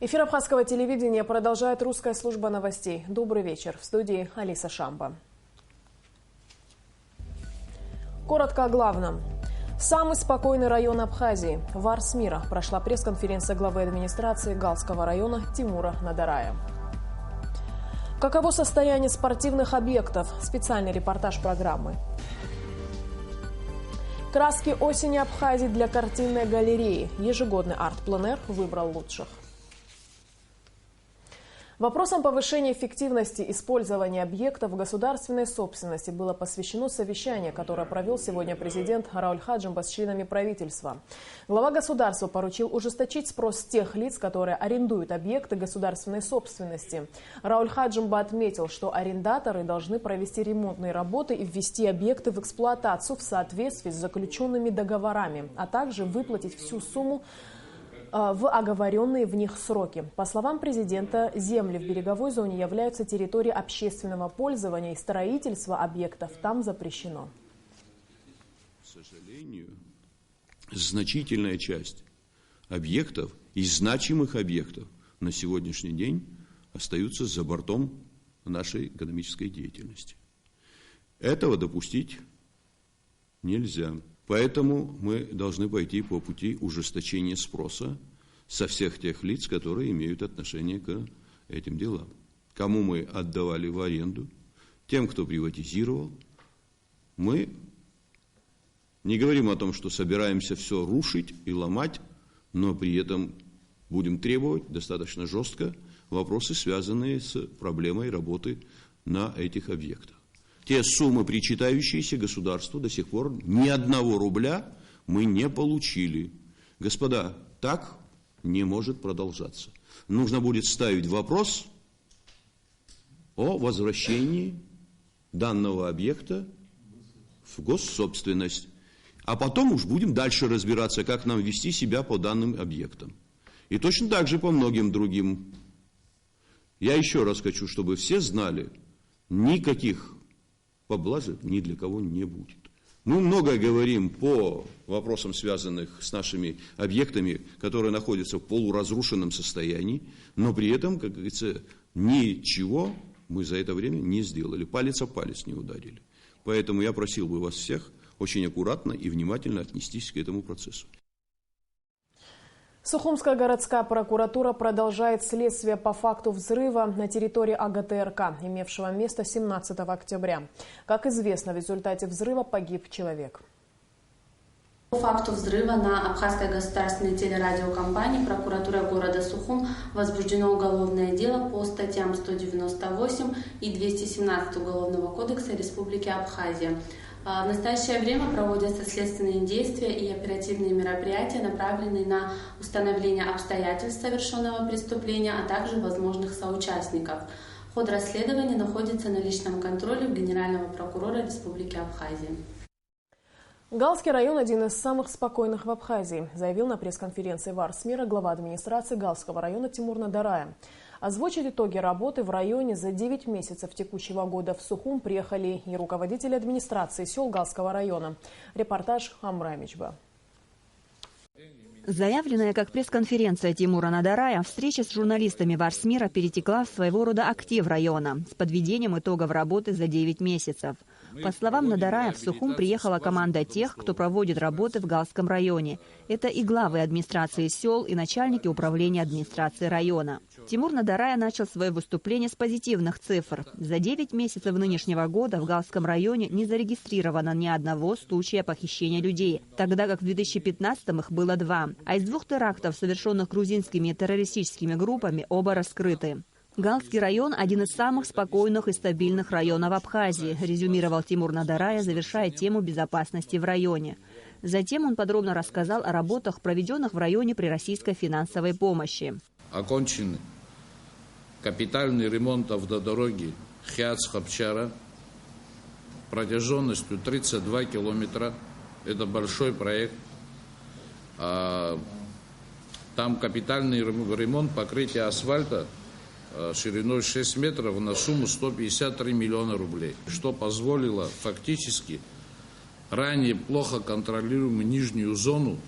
Эфир Абхазского телевидения продолжает русская служба новостей. Добрый вечер. В студии Алиса Шамба. Коротко о главном. Самый спокойный район Абхазии. В Арс-Мира прошла пресс-конференция главы администрации Галского района Тимура Надарая. Каково состояние спортивных объектов? Специальный репортаж программы. Краски осени Абхазии для картинной галереи. Ежегодный арт-пленэр выбрал лучших. Вопросам повышения эффективности использования объектов государственной собственности было посвящено совещание, которое провел сегодня президент Рауль Хаджимба с членами правительства. Глава государства поручил ужесточить спрос с тех лиц, которые арендуют объекты государственной собственности. Рауль Хаджимба отметил, что арендаторы должны провести ремонтные работы и ввести объекты в эксплуатацию в соответствии с заключенными договорами, а также выплатить всю сумму в оговоренные в них сроки. По словам президента, земли в береговой зоне являются территорией общественного пользования, и строительство объектов там запрещено. К сожалению, значительная часть объектов и значимых объектов на сегодняшний день остаются за бортом нашей экономической деятельности. Этого допустить нельзя. Поэтому мы должны пойти по пути ужесточения спроса со всех тех лиц, которые имеют отношение к этим делам. Кому мы отдавали в аренду, тем, кто приватизировал. Мы не говорим о том, что собираемся все рушить и ломать, но при этом будем требовать достаточно жестко вопросы, связанные с проблемой работы на этих объектах. Те суммы, причитающиеся государству, до сих пор ни одного рубля мы не получили. Господа, так не может продолжаться. Нужно будет ставить вопрос о возвращении данного объекта в госсобственность. А потом уж будем дальше разбираться, как нам вести себя по данным объектам. И точно так же по многим другим. Я еще раз хочу, чтобы все знали, никаких поблажек ни для кого не будет. Мы много говорим по вопросам, связанных с нашими объектами, которые находятся в полуразрушенном состоянии, но при этом, как говорится, ничего мы за это время не сделали, палец о палец не ударили. Поэтому я просил бы вас всех очень аккуратно и внимательно отнестись к этому процессу. Сухумская городская прокуратура продолжает следствие по факту взрыва на территории АГТРК, имевшего место 17 октября. Как известно, в результате взрыва погиб человек. По факту взрыва на Абхазской государственной телерадиокомпании прокуратурой города Сухум возбуждено уголовное дело по статьям 198 и 217 Уголовного кодекса Республики Абхазия. В настоящее время проводятся следственные действия и оперативные мероприятия, направленные на установление обстоятельств совершенного преступления, а также возможных соучастников. Ход расследования находится на личном контроле у Генерального прокурора Республики Абхазия. Галский район – один из самых спокойных в Абхазии, заявил на пресс-конференции в Арс-Мира глава администрации Галского района Тимур Надарая. Озвучить итоги работы в районе за 9 месяцев текущего года в Сухум приехали и руководители администрации сел Галского района. Репортаж Амрамичба. Заявленная как пресс-конференция Тимура Надарая, встреча с журналистами в Арс-Мира перетекла в своего рода актив района с подведением итогов работы за 9 месяцев. По словам Надарая, в Сухум приехала команда тех, кто проводит работы в Галском районе. Это и главы администрации сел, и начальники управления администрации района. Тимур Надарая начал свое выступление с позитивных цифр. За 9 месяцев нынешнего года в Галском районе не зарегистрировано ни одного случая похищения людей, тогда как в 2015-м их было 2. А из 2 терактов, совершенных грузинскими террористическими группами, оба раскрыты. Галский район – один из самых спокойных и стабильных районов Абхазии, резюмировал Тимур Надарая, завершая тему безопасности в районе. Затем он подробно рассказал о работах, проведенных в районе при российской финансовой помощи. Окончен капитальный ремонт автодороги Хиац-Хапчара протяженностью 32 километра. Это большой проект. Там капитальный ремонт покрытия асфальта шириной 6 метров на сумму 153 миллиона рублей, что позволило фактически ранее плохо контролируемую нижнюю зону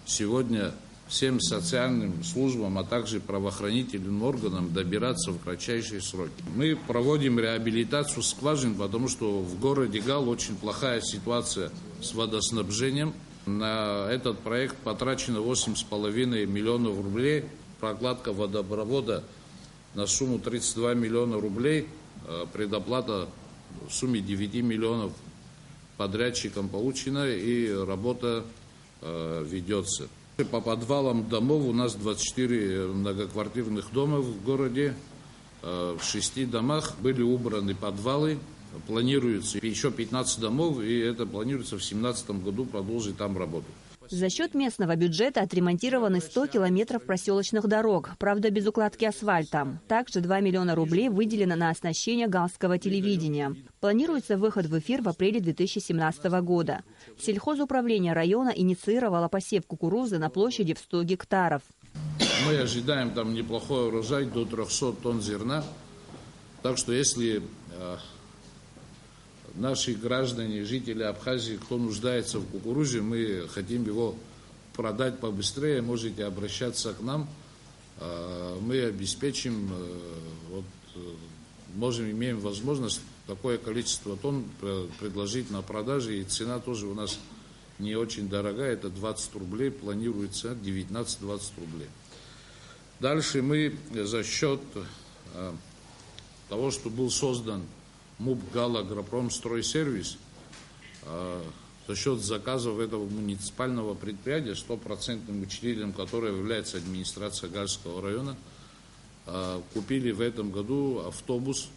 сегодня всем социальным службам, а также правоохранительным органам добираться в кратчайшие сроки. Мы проводим реабилитацию скважин, потому что в городе Гал очень плохая ситуация с водоснабжением. На этот проект потрачено 8,5 миллионов рублей. Прокладка водопровода на сумму 32 миллиона рублей. Предоплата в сумме 9 миллионов подрядчикам получена, и работа ведется. По подвалам домов у нас 24 многоквартирных дома в городе. В 6 домах были убраны подвалы. Планируется еще 15 домов, и это планируется в 2017 году продолжить там работу. За счет местного бюджета отремонтированы 100 километров проселочных дорог, правда без укладки асфальта. Также 2 миллиона рублей выделено на оснащение галского телевидения. Планируется выход в эфир в апреле 2017 года. Сельхозуправление района инициировало посев кукурузы на площади в 100 гектаров. Мы ожидаем там неплохой урожай, до 300 тонн зерна. Так что если наши граждане, жители Абхазии, кто нуждается в кукурузе, мы хотим его продать побыстрее, можете обращаться к нам. Мы обеспечим, имеем возможность такое количество тонн предложить на продаже, и цена тоже у нас не очень дорогая, это 20 рублей, планируется 19-20 рублей. Дальше мы за счет того, что был создан МУП «Гал Агропромстройсервис», за счет заказов этого муниципального предприятия, 100% учредителем которого является администрация Гальского района, купили в этом году автобус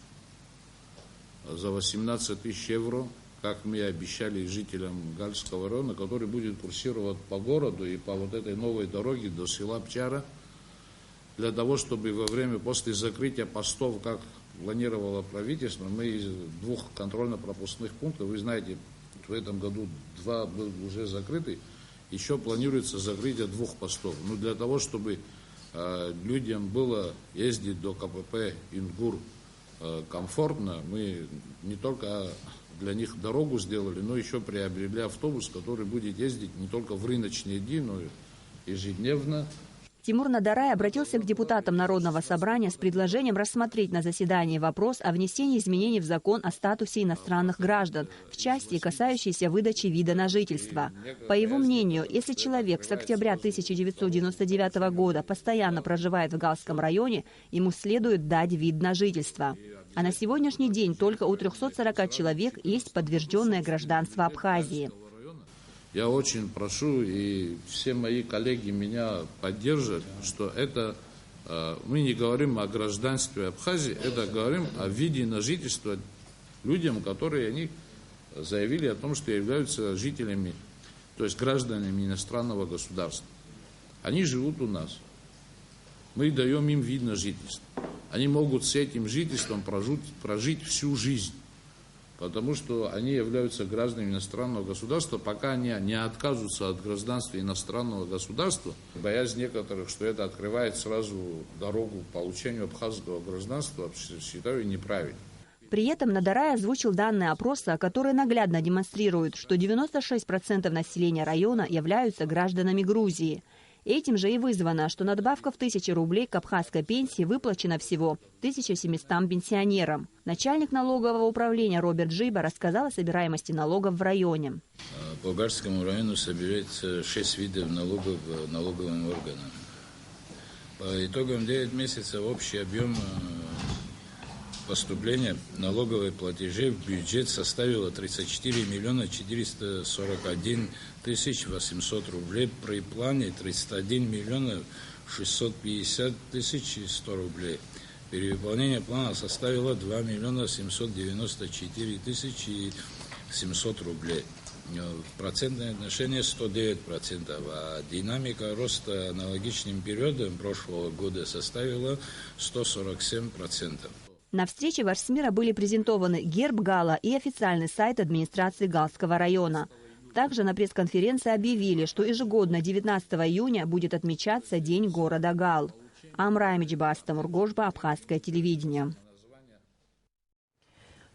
за 18 тысяч евро, как мы обещали жителям Гальского района, который будет курсировать по городу и по вот этой новой дороге до села Пчара, для того, чтобы после закрытия постов, как планировало правительство, мы из 2 контрольно-пропускных пунктов, вы знаете, в этом году 2 были уже закрыты, еще планируется закрытие 2 постов. Но для того, чтобы людям было ездить до КПП Ингур комфортно, мы не только для них дорогу сделали, но еще приобрели автобус, который будет ездить не только в рыночные дни, но и ежедневно. Тимур Надарай обратился к депутатам Народного собрания с предложением рассмотреть на заседании вопрос о внесении изменений в закон о статусе иностранных граждан в части, касающейся выдачи вида на жительство. По его мнению, если человек с октября 1999 года постоянно проживает в Галском районе, ему следует дать вид на жительство. А на сегодняшний день только у 340 человек есть подтвержденное гражданство Абхазии. Я очень прошу, и все мои коллеги меня поддержат, что это мы не говорим о гражданстве Абхазии, это говорим о виде на жительство людям, которые они заявили о том, что являются жителями, то есть гражданами иностранного государства. Они живут у нас. Мы даем им вид на жительство. Они могут с этим жительством прожить всю жизнь, потому что они являются гражданами иностранного государства, пока они не отказываются от гражданства иностранного государства. Боязнь некоторых, что это открывает сразу дорогу к получению абхазского гражданства, считаю неправильным. При этом Надарай озвучил данные опроса, которые наглядно демонстрируют, что 96% населения района являются гражданами Грузии. Этим же и вызвано, что надбавка в 1000 рублей к абхазской пенсии выплачена всего 1700 пенсионерам. Начальник налогового управления Роберт Джиба рассказал о собираемости налогов в районе. По Гальскому району собирается 6 видов налогов налоговым органам. По итогам 9 месяцев общий объем поступления налоговых платежей в бюджет составило 34 миллиона 441 тысяч 800 рублей, при плане 31 миллиона 650 тысяч 100 рублей. Перевыполнение плана составило 2 миллиона 794 тысячи 700 рублей. Процентное отношение 109%, а динамика роста аналогичным периодом прошлого года составила 147%. На встрече в Арсмира были презентованы герб Гала и официальный сайт администрации Галского района. Также на пресс-конференции объявили, что ежегодно 19 июня будет отмечаться День города Гал. Амра Амиджбаста, Мургошба, Абхазское телевидение.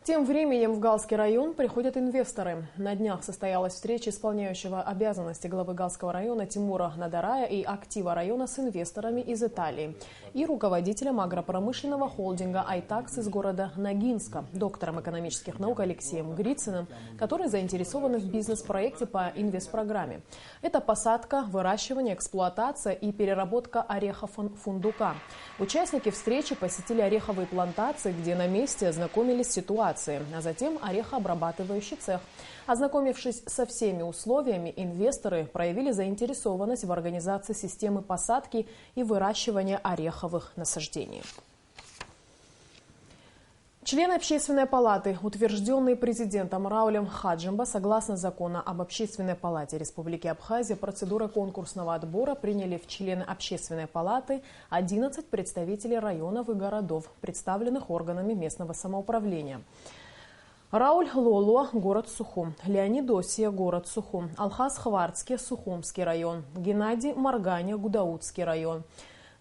Тем временем в Галский район приходят инвесторы. На днях состоялась встреча исполняющего обязанности главы Галского района Тимура Надарая и актива района с инвесторами из Италии и руководителем агропромышленного холдинга «Айтакс» из города Ногинска, доктором экономических наук Алексеем Грицыным, который заинтересован в бизнес-проекте по инвестпрограмме. Это посадка, выращивание, эксплуатация и переработка орехов фундука. Участники встречи посетили ореховые плантации, где на месте ознакомились с ситуацией, а затем орехообрабатывающий цех. Ознакомившись со всеми условиями, инвесторы проявили заинтересованность в организации системы посадки и выращивания ореховых насаждений. Члены Общественной палаты, утвержденные президентом Раулем Хаджимба, согласно закону об Общественной палате Республики Абхазия, процедурой конкурсного отбора приняли в члены Общественной палаты 11 представителей районов и городов, представленных органами местного самоуправления. Рауль Лолуа, город Сухум, Леонид Осия, город Сухум, Алхаз Хварцкий, Сухумский район, Геннадий Марганя, Гудаутский район,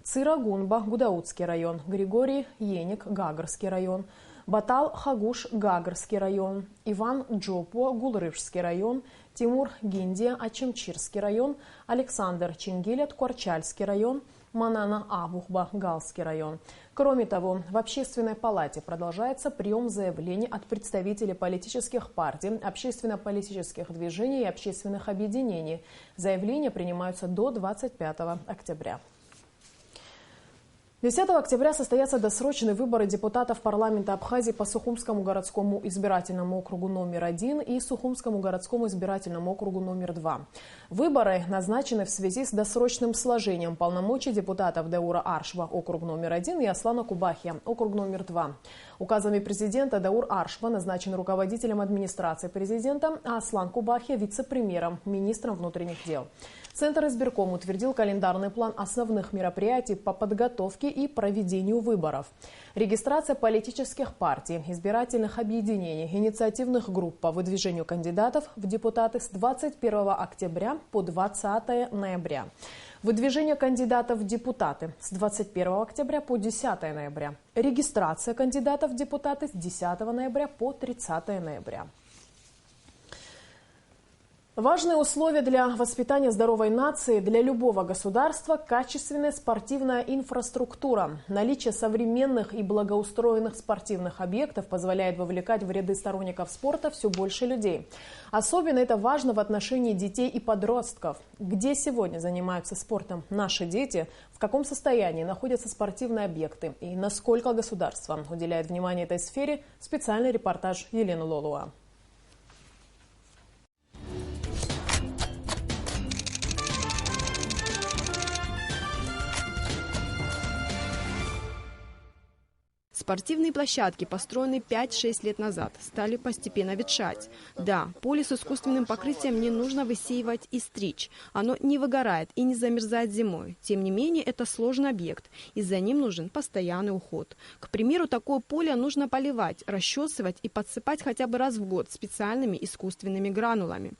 Цира Гунба, Гудаутский район, Григорий Еник, Гагарский район, Батал Хагуш, Гагарский район, Иван Джопо, Гулрышский район, Тимур Гиндия, Ачимчирский район, Александр Чингилет, Куарчальский район, Манана Абухба, Галский район. Кроме того, в Общественной палате продолжается прием заявлений от представителей политических партий, общественно-политических движений и общественных объединений. Заявления принимаются до 25 октября. 10 октября состоятся досрочные выборы депутатов парламента Абхазии по Сухумскому городскому избирательному округу номер 1 и Сухумскому городскому избирательному округу номер 2. Выборы назначены в связи с досрочным сложением полномочий депутатов Даура Аршва, округ номер 1, и Аслана Кубахия, округ номер 2. Указами президента Даур Аршва назначен руководителем администрации президента, а Аслан Кубахия – вице-премьером, министром внутренних дел. Центр избирком утвердил календарный план основных мероприятий по подготовке и проведению выборов. Регистрация политических партий, избирательных объединений, инициативных групп по выдвижению кандидатов в депутаты с 21 октября по 20 ноября. Выдвижение кандидатов в депутаты с 21 октября по 10 ноября. Регистрация кандидатов в депутаты с 10 ноября по 30 ноября. Важные условия для воспитания здоровой нации для любого государства – качественная спортивная инфраструктура. Наличие современных и благоустроенных спортивных объектов позволяет вовлекать в ряды сторонников спорта все больше людей. Особенно это важно в отношении детей и подростков. Где сегодня занимаются спортом наши дети, в каком состоянии находятся спортивные объекты и насколько государство уделяет внимание этой сфере – специальный репортаж Елены Лолуа. Спортивные площадки, построенные 5-6 лет назад, стали постепенно ветшать. Да, поле с искусственным покрытием не нужно высеивать и стричь. Оно не выгорает и не замерзает зимой. Тем не менее, это сложный объект, и за ним нужен постоянный уход. К примеру, такое поле нужно поливать, расчесывать и подсыпать хотя бы раз в год специальными искусственными гранулами.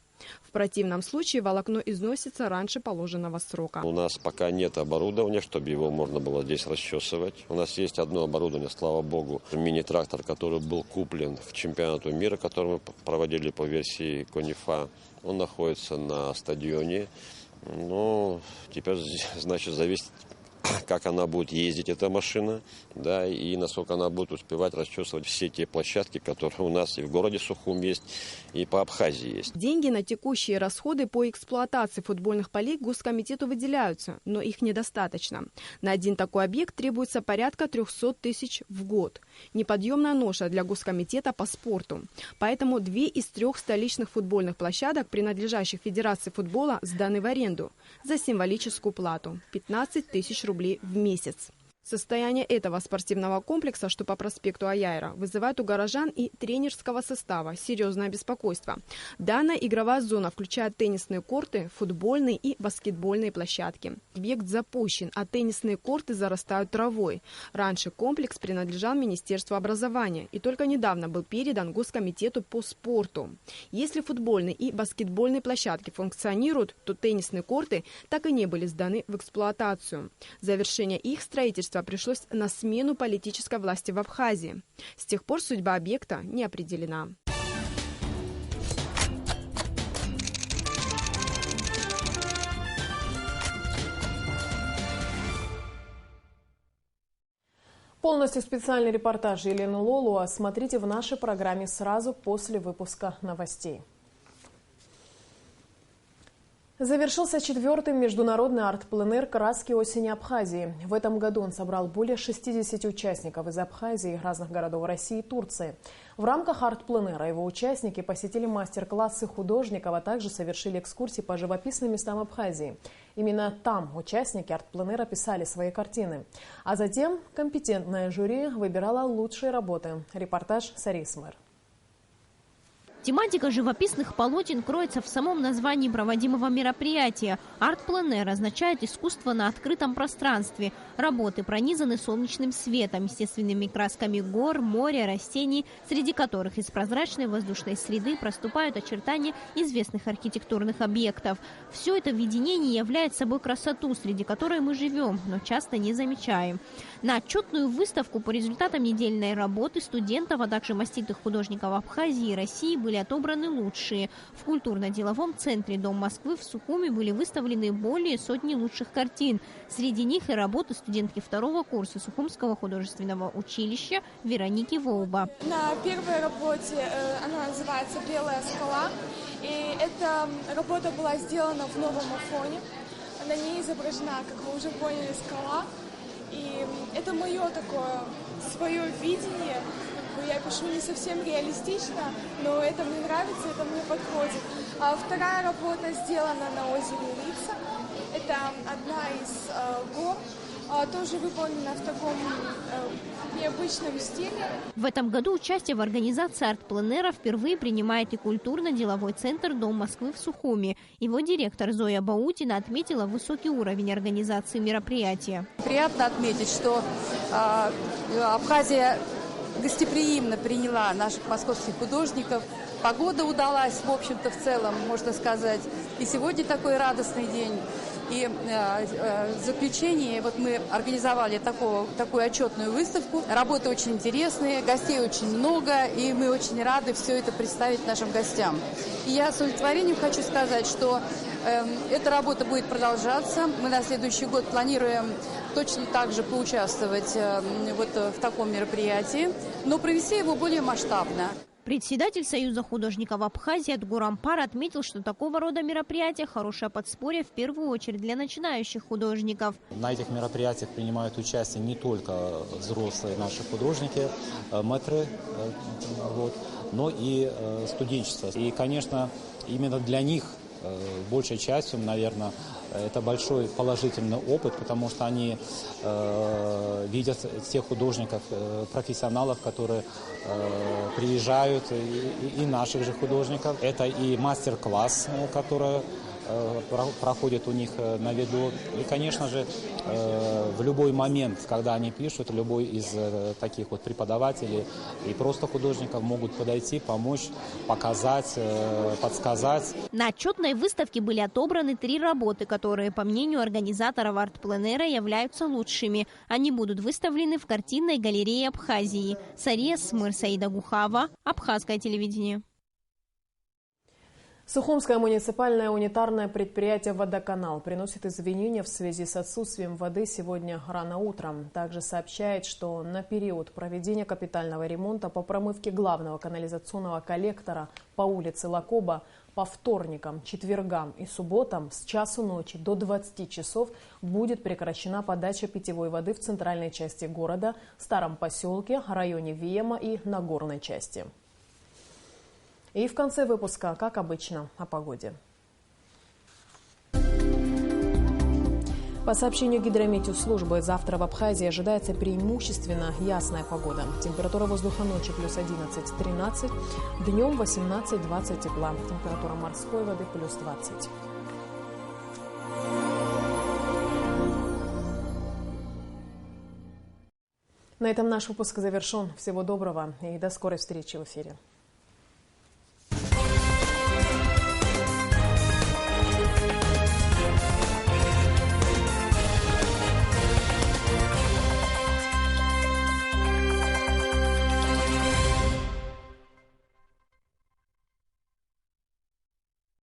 В противном случае волокно износится раньше положенного срока. У нас пока нет оборудования, чтобы его можно было здесь расчесывать. У нас есть одно оборудование, слава богу, мини-трактор, который был куплен к чемпионату мира, который мы проводили по версии Конифа. Он находится на стадионе. Ну, теперь, значит, зависит, как она будет ездить, эта машина, да, и насколько она будет успевать расчесывать все те площадки, которые у нас и в городе Сухум есть, и по Абхазии есть. Деньги на текущие расходы по эксплуатации футбольных полей Госкомитету выделяются, но их недостаточно. На один такой объект требуется порядка 300 тысяч в год. Неподъемная ноша для Госкомитета по спорту. Поэтому 2 из 3 столичных футбольных площадок, принадлежащих Федерации футбола, сданы в аренду за символическую плату – 15 тысяч рублей в месяц. Состояние этого спортивного комплекса, что по проспекту Аяйра, вызывает у горожан и тренерского состава серьезное беспокойство. Данная игровая зона включает теннисные корты, футбольные и баскетбольные площадки. Объект запущен, а теннисные корты зарастают травой. Раньше комплекс принадлежал Министерству образования и только недавно был передан Госкомитету по спорту. Если футбольные и баскетбольные площадки функционируют, то теннисные корты так и не были сданы в эксплуатацию. Завершение их строительства правительство пришлось на смену политической власти в Абхазии. С тех пор судьба объекта не определена. Полностью специальный репортаж Елены Лолуа смотрите в нашей программе сразу после выпуска новостей. Завершился 4-й международный арт-пленэр «Краски осени Абхазии». В этом году он собрал более 60 участников из Абхазии и разных городов России и Турции. В рамках арт-пленэра его участники посетили мастер-классы художников, а также совершили экскурсии по живописным местам Абхазии. Именно там участники арт-пленэра писали свои картины. А затем компетентное жюри выбирало лучшие работы. Репортаж Сари Смер. Тематика живописных полотен кроется в самом названии проводимого мероприятия. Арт-пленэр означает искусство на открытом пространстве. Работы пронизаны солнечным светом, естественными красками гор, моря, растений, среди которых из прозрачной воздушной среды проступают очертания известных архитектурных объектов. Все это видение являет собой красоту, среди которой мы живем, но часто не замечаем. На отчетную выставку по результатам недельной работы студентов, а также маститых художников Абхазии и России были отобраны лучшие. В культурно-деловом центре «Дом Москвы» в Сухуми были выставлены более сотни лучших картин. Среди них и работы студентки 2-го курса Сухумского художественного училища Вероники Воуба. На первой работе, она называется «Белая скала», и эта работа была сделана в новом фоне. На ней изображена, как вы уже поняли, скала. И это мое такое свое видение. Я пишу не совсем реалистично, но это мне нравится, это мне подходит. А вторая работа сделана на озере Рица. Это одна из гор, тоже выполнена в таком необычном стиле. В этом году участие в организации арт-пленэра впервые принимает и культурно-деловой центр «Дом Москвы» в Сухуми. Его директор Зоя Баутина отметила высокий уровень организации мероприятия. Приятно отметить, что Абхазия гостеприимно приняла наших московских художников. Погода удалась, в общем-то, в целом, можно сказать. И сегодня такой радостный день. И в заключение вот мы организовали такую отчетную выставку. Работы очень интересные, гостей очень много, и мы очень рады все это представить нашим гостям. И я с удовлетворением хочу сказать, что эта работа будет продолжаться. Мы на следующий год планируем точно так же поучаствовать вот в таком мероприятии, но провести его более масштабно. Председатель Союза художников Абхазии Адгурампар отметил, что такого рода мероприятия – хорошее подспорье в первую очередь для начинающих художников. На этих мероприятиях принимают участие не только взрослые наши художники, мэтры, но и студенчество. И, конечно, именно для них большей частью, наверное, это большой положительный опыт, потому что они видят тех художников, профессионалов, которые приезжают, и наших же художников. Это и мастер-класс, который проходит у них на виду. И, конечно же, в любой момент, когда они пишут, любой из таких вот преподавателей и просто художников могут подойти, помочь, показать, подсказать. На отчетной выставке были отобраны 3 работы, которые, по мнению организаторов арт-пленэра, являются лучшими. Они будут выставлены в картинной галерее Абхазии. Сария Смыр, Саида Гухава, Абхазское телевидение. Сухумское муниципальное унитарное предприятие «Водоканал» приносит извинения в связи с отсутствием воды сегодня рано утром. Также сообщает, что на период проведения капитального ремонта по промывке главного канализационного коллектора по улице Лакоба по вторникам, четвергам и субботам с часу ночи до 20 часов будет прекращена подача питьевой воды в центральной части города, Старом поселке, районе Виема и Нагорной части. И в конце выпуска, как обычно, о погоде. По сообщению Гидрометеослужбы, завтра в Абхазии ожидается преимущественно ясная погода. Температура воздуха ночью плюс 11-13, днем 18-20 тепла. Температура морской воды плюс 20. На этом наш выпуск завершен. Всего доброго и до скорой встречи в эфире.